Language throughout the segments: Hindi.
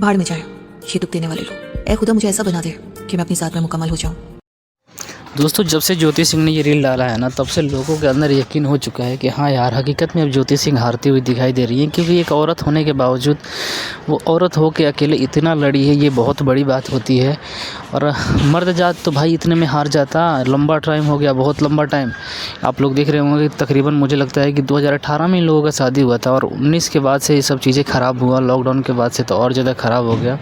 भाड़ में जाए ये दुख देने वाले लोग। ऐ खुदा मुझे ऐसा बना दे कि मैं अपनी ज़ात में मुकम्मल हो जाऊँ। दोस्तों, जब से ज्योति सिंह ने ये रील डाला है ना, तब से लोगों के अंदर यकीन हो चुका है कि हाँ यार, हकीकत में अब ज्योति सिंह हारती हुई दिखाई दे रही है। क्योंकि एक औरत होने के बावजूद वो औरत हो के अकेले इतना लड़ी है, ये बहुत बड़ी बात होती है। और मर्द जात तो भाई इतने में हार जाता। लंबा टाइम हो गया, बहुत लंबा टाइम। आप लोग देख रहे होंगे कि तकरीबन मुझे लगता है कि 2018 में इन लोगों का शादी हुआ था और 19 के बाद से ये सब चीज़ें ख़राब हुआ। लॉकडाउन के बाद से तो और ज़्यादा ख़राब हो गया।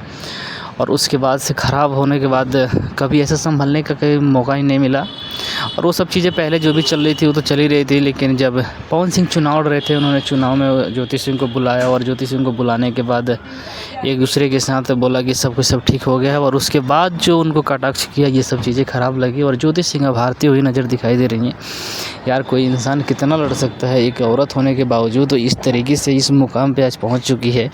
और उसके बाद से ख़राब होने के बाद कभी ऐसा संभलने का कोई मौका ही नहीं मिला। और वो सब चीज़ें पहले जो भी चल रही थी वो तो चल ही रही थी। लेकिन जब पवन सिंह चुनाव लड़ रहे थे, उन्होंने चुनाव में ज्योति सिंह को बुलाया और ज्योति सिंह को बुलाने के बाद एक दूसरे के साथ बोला कि सब कुछ सब ठीक हो गया है। और उसके बाद जो उनको कटाक्ष किया, ये सब चीज़ें ख़राब लगी और ज्योति सिंह अब हारती हुई नज़र दिखाई दे रही हैं। यार, कोई इंसान कितना लड़ सकता है एक औरत होने के बावजूद। तो इस तरीके से इस मुकाम पे आज पहुंच चुकी है।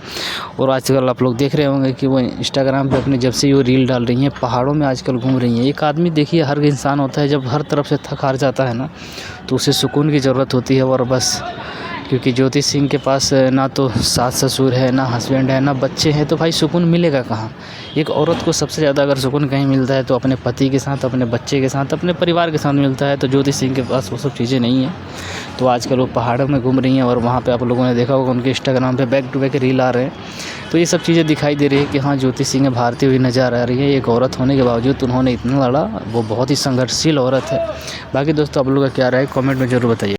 और आजकल आप लोग देख रहे होंगे कि वो इंस्टाग्राम पे अपने जब से वो रील डाल रही हैं, पहाड़ों में आजकल घूम रही हैं। एक आदमी देखिए, हर इंसान होता है, जब हर तरफ से थक हार जाता है ना, तो उसे सुकून की ज़रूरत होती है। और बस क्योंकि ज्योति सिंह के पास ना तो सास ससुर है, ना हस्बैंड है, ना बच्चे हैं, तो भाई सुकून मिलेगा कहाँ। एक औरत को सबसे ज़्यादा अगर सुकून कहीं मिलता है तो अपने पति के साथ, अपने बच्चे के साथ, अपने परिवार के साथ मिलता है। तो ज्योति सिंह के पास वो सब चीज़ें नहीं हैं। तो आजकल वो पहाड़ों में घूम रही हैं और वहाँ पे आप लोगों ने देखा होगा उनके इंस्टाग्राम पे बैक टू बैक रील आ रहे हैं। तो ये सब चीज़ें दिखाई दे रही है कि हाँ, ज्योति सिंह भारती हुई नज़र आ रही है। एक औरत होने के बावजूद उन्होंने इतना लड़ा, वो बहुत ही संघर्षशील औरत है। बाकी दोस्तों, आप लोगों का क्या राय कमेंट में ज़रूर बताइए।